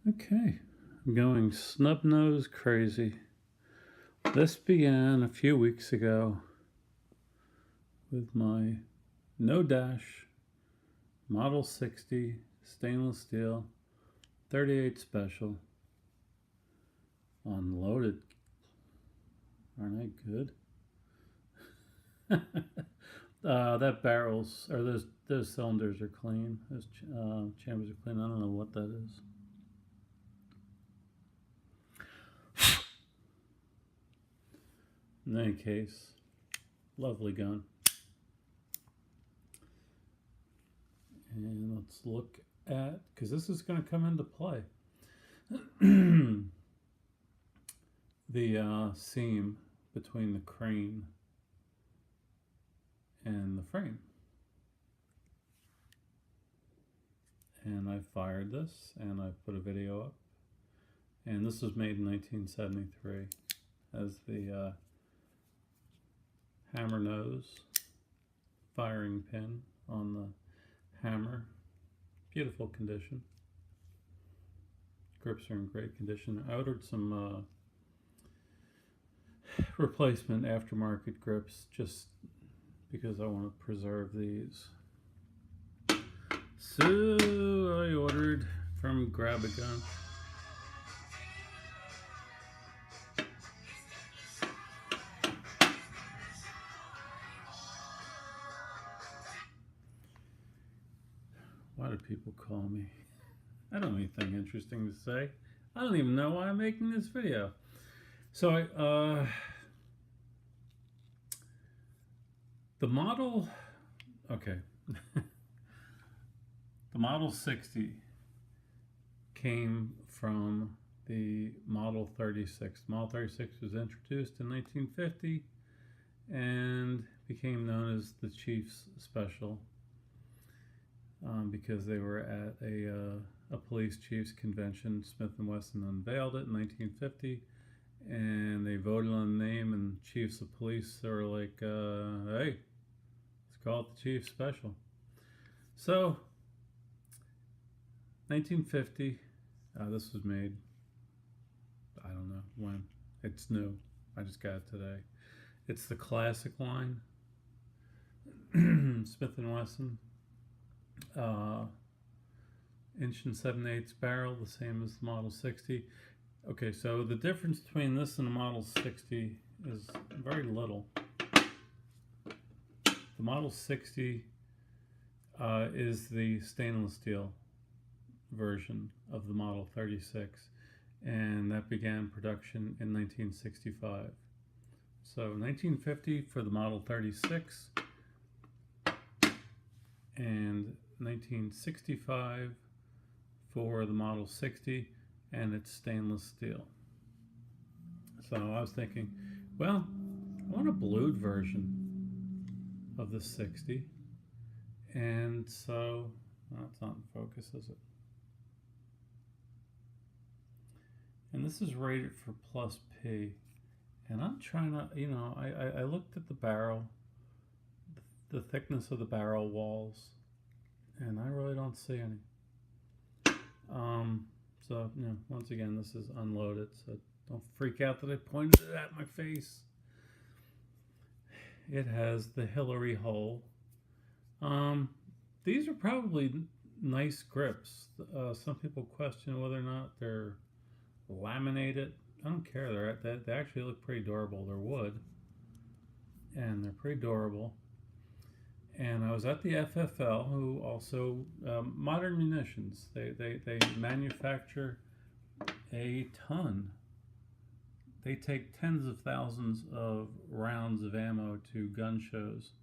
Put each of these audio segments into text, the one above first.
Okay, I'm going snub nose crazy. This began a few weeks ago with my no dash Model 60 stainless steel 38 special unloaded. Aren't I good? That barrels or those cylinders are clean. Those chambers are clean. I don't know what that is. In any case, lovely gun. And let's look at, because this is going to come into play, the seam between the crane and the frame. And I fired this and I put a video up. And this was made in 1973 as the hammer nose firing pin on the hammer. Beautiful condition. Grips are in great condition. I ordered some replacement aftermarket grips just because I want to preserve these. So I ordered from Grab a Gun. Why do people call me? I don't have anything interesting to say. I don't even know why I'm making this video. So the model, okay. The Model 60 came from the Model 36. Model 36 was introduced in 1950 and became known as the Chief's Special because they were at a police chief's convention. Smith & Wesson unveiled it in 1950 and they voted on the name, and chiefs of police were like, hey, let's call it the Chief's Special. So 1950, this was made, I don't know when. It's new. I just got it today. It's the classic line, Smith & Wesson, inch and 7/8 barrel, the same as the Model 60. Okay, so the difference between this and the Model 60 is very little. The Model 60 is the stainless steel version of the Model 36, and that began production in 1965. So 1950 for the Model 36 and 1965 for the Model 60, and it's stainless steel. So I was thinking, well, I want a blued version of the 60, and so that's not in focus, is it? And this is rated for plus P. And I'm trying to, I looked at the barrel, the thickness of the barrel walls, and I really don't see any. So, once again, this is unloaded, so don't freak out that I pointed it at my face. It has the Hillary hole. These are probably nice grips. Some people question whether or not they're laminated. I don't care. They actually look pretty durable. They're wood, and they're pretty durable. And I was at the FFL, who also Modern Munitions. They manufacture a ton. They take tens of thousands of rounds of ammo to gun shows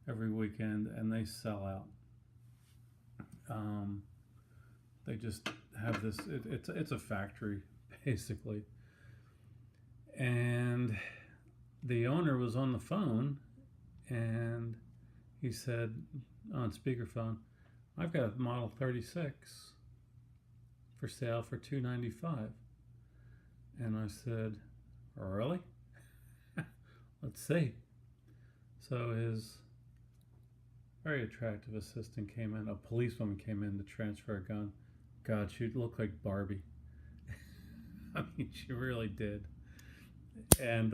every weekend, and they sell out. They just have this. It's a factory basically. And the owner was on the phone, and he said on speakerphone, "I've got a Model 36 for sale for $295." And I said, "Really?" Let's see. So his very attractive assistant came in, a policewoman came in to transfer a gun. God, she looked like Barbie. I mean, she really did. And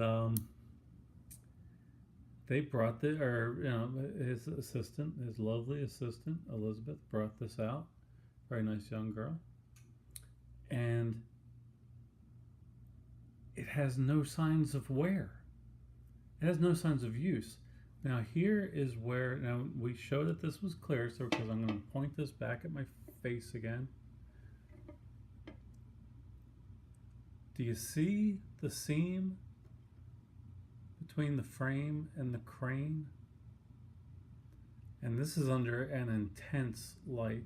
they brought his assistant, his lovely assistant, Elizabeth, brought this out. Very nice young girl. And it has no signs of wear. It has no signs of use. Now here is where, now we showed that this was clear, so because I'm going to point this back at my face again. Do you see the seam between the frame and the crane? And this is under an intense light.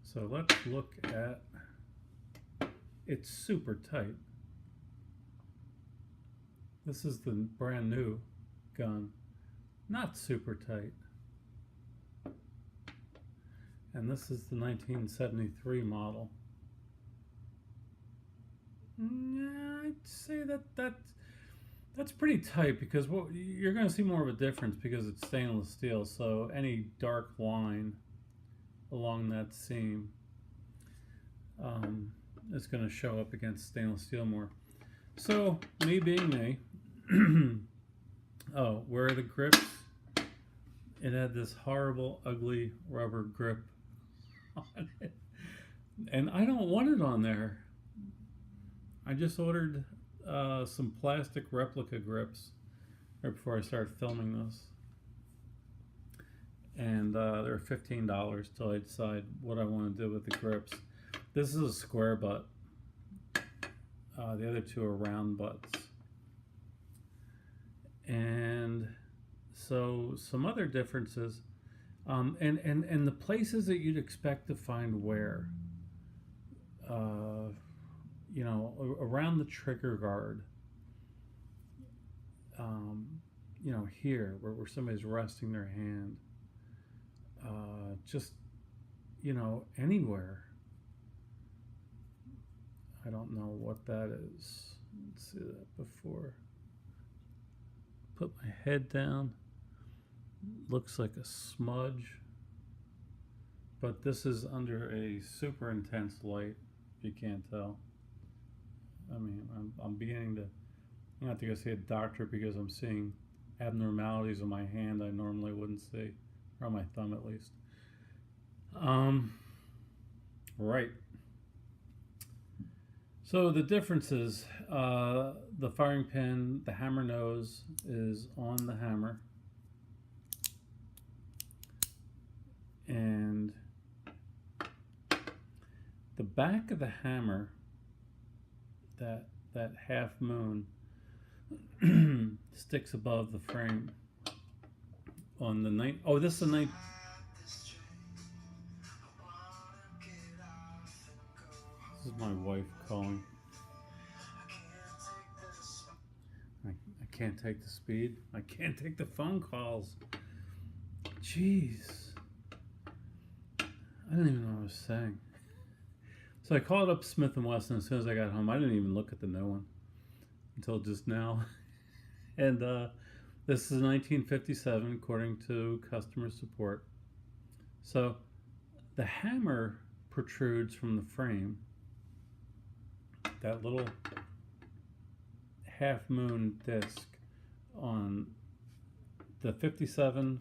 So let's look at, it's super tight. This is the brand new gun, not super tight. And this is the 1973 model. I'd say that's pretty tight, because you're going to see more of a difference because it's stainless steel. So any dark line along that seam is going to show up against stainless steel more. So me being me, oh, where are the grips? It had this horrible, ugly rubber grip on it, and I don't want it on there. I just ordered some plastic replica grips right before I started filming this, and they're $15 till I decide what I want to do with the grips. This is a square butt. The other two are round butts. And so some other differences, and the places that you'd expect to find wear, you know, around the trigger guard, you know, here where somebody's resting their hand, just, you know, anywhere. I don't know what that is. Let's see that before. Put my head down. Looks like a smudge. But this is under a super intense light, if you can't tell. I mean, I'm beginning to, I have to go see a doctor because I'm seeing abnormalities in my hand I normally wouldn't see, or on my thumb at least. Right. So the differences, the firing pin, the hammer nose is on the hammer, and the back of the hammer, that half moon, sticks above the frame on the night. Oh, this is the night. This is my wife calling. I can't take the speed. I can't take the phone calls. Jeez. I didn't even know what I was saying. So I called up Smith & Wesson as soon as I got home. I didn't even look at the new one until just now. And this is 1957 according to customer support. So the hammer protrudes from the frame. That little half moon disc on the 57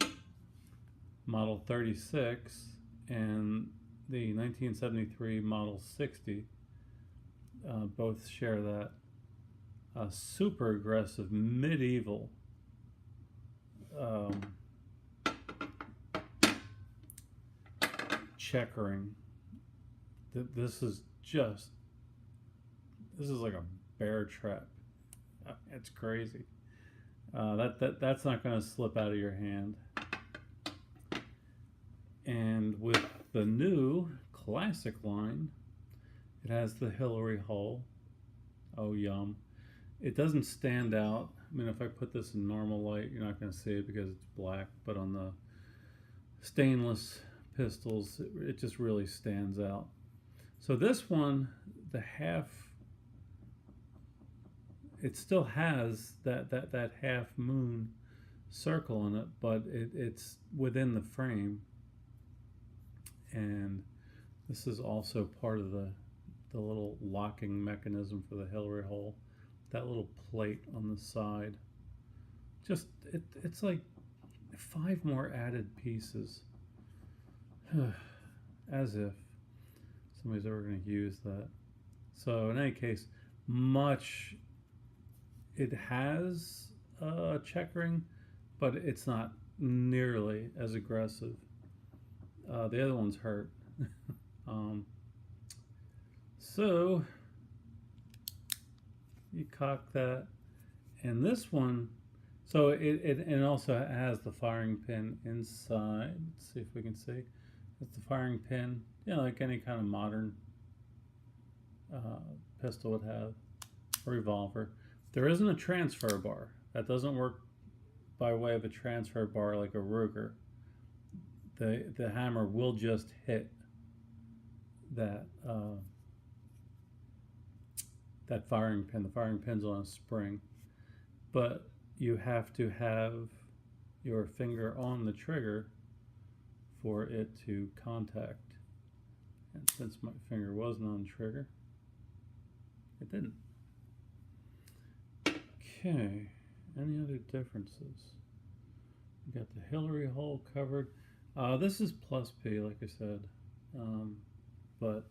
Model 36 and the 1973 Model 60 both share that super aggressive medieval checkering. This is like a bear trap. It's crazy. That's not going to slip out of your hand. And with the new classic line, it has the Hillary hull. Oh, yum. It doesn't stand out. I mean, if I put this in normal light, you're not going to see it because it's black, but on the stainless pistols, it just really stands out. So this one, the half, it still has that half moon circle on it, but it's within the frame. And this is also part of the the little locking mechanism for the Hillary hole. That little plate on the side. Just, it's like 5 more added pieces. As if somebody's ever going to use that. So in any case, it has checkering, but it's not nearly as aggressive. The other ones hurt. So you cock that, and this one, so it also has the firing pin inside. Let's see if we can see. It's the firing pin, like any kind of modern pistol would have, a revolver. There isn't a transfer bar. That doesn't work by way of a transfer bar like a Ruger. The hammer will just hit that that firing pin. The firing pin's on a spring, but you have to have your finger on the trigger for it to contact. And since my finger wasn't on the trigger, it didn't. Okay, any other differences? We got the Hillary hole covered. This is plus P, like I said, but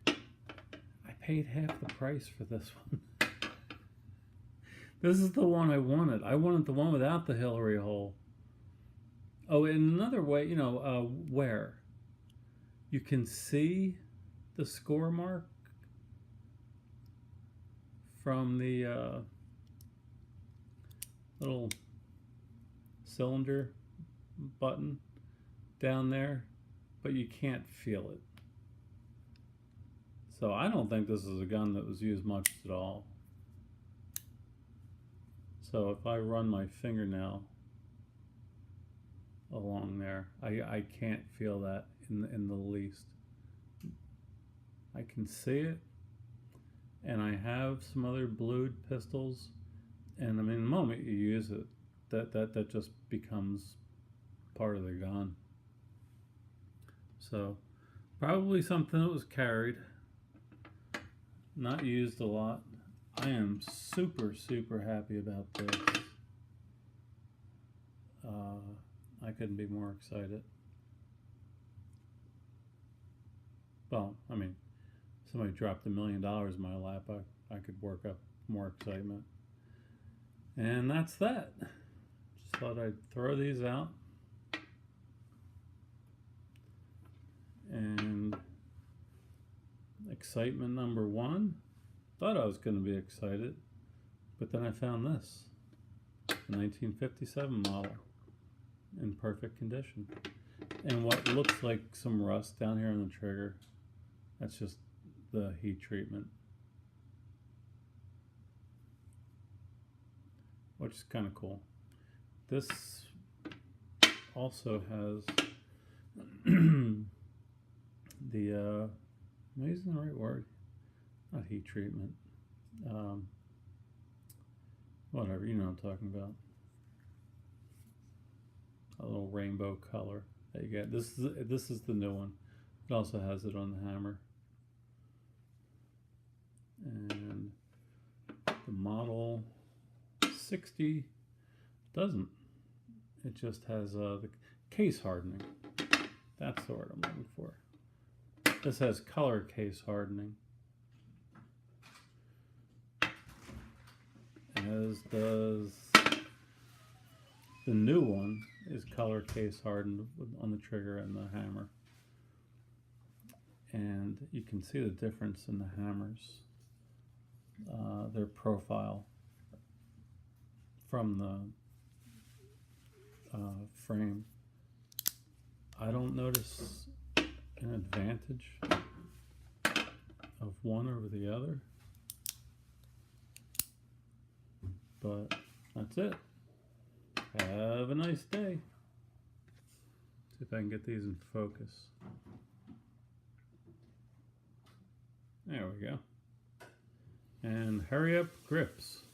I paid half the price for this one. This is the one I wanted. I wanted the one without the Hillary hole. Oh, in another way, where you can see the score mark from the little cylinder button down there, but you can't feel it. So I don't think this is a gun that was used much at all. So if I run my fingernail along there, I can't feel that in the least. I can see it, and I have some other blued pistols, and I mean, the moment you use it, that just becomes part of the gun. So probably something that was carried, not used a lot. I am super happy about this. I couldn't be more excited. Well, I mean, somebody dropped $1 million in my lap, I could work up more excitement. And that's that. Just thought I'd throw these out. And excitement number 1. Thought I was going to be excited, but then I found this, the 1957 model, in perfect condition. And what looks like some rust down here on the trigger, that's just the heat treatment, which is kind of cool. This also has the, am I using the right word? Not heat treatment. Whatever, you know what I'm talking about. A little rainbow color that you get. This is the new one. It also has it on the hammer. And the Model 60 doesn't. It just has the case hardening. That's the word I'm looking for. This has color case hardening, as does the new one. Is color case hardened on the trigger and the hammer, and you can see the difference in the hammers, their profile from the frame. I don't notice an advantage of one over the other, but that's it. Have a nice day. See if I can get these in focus. There we go. And hurry up grips.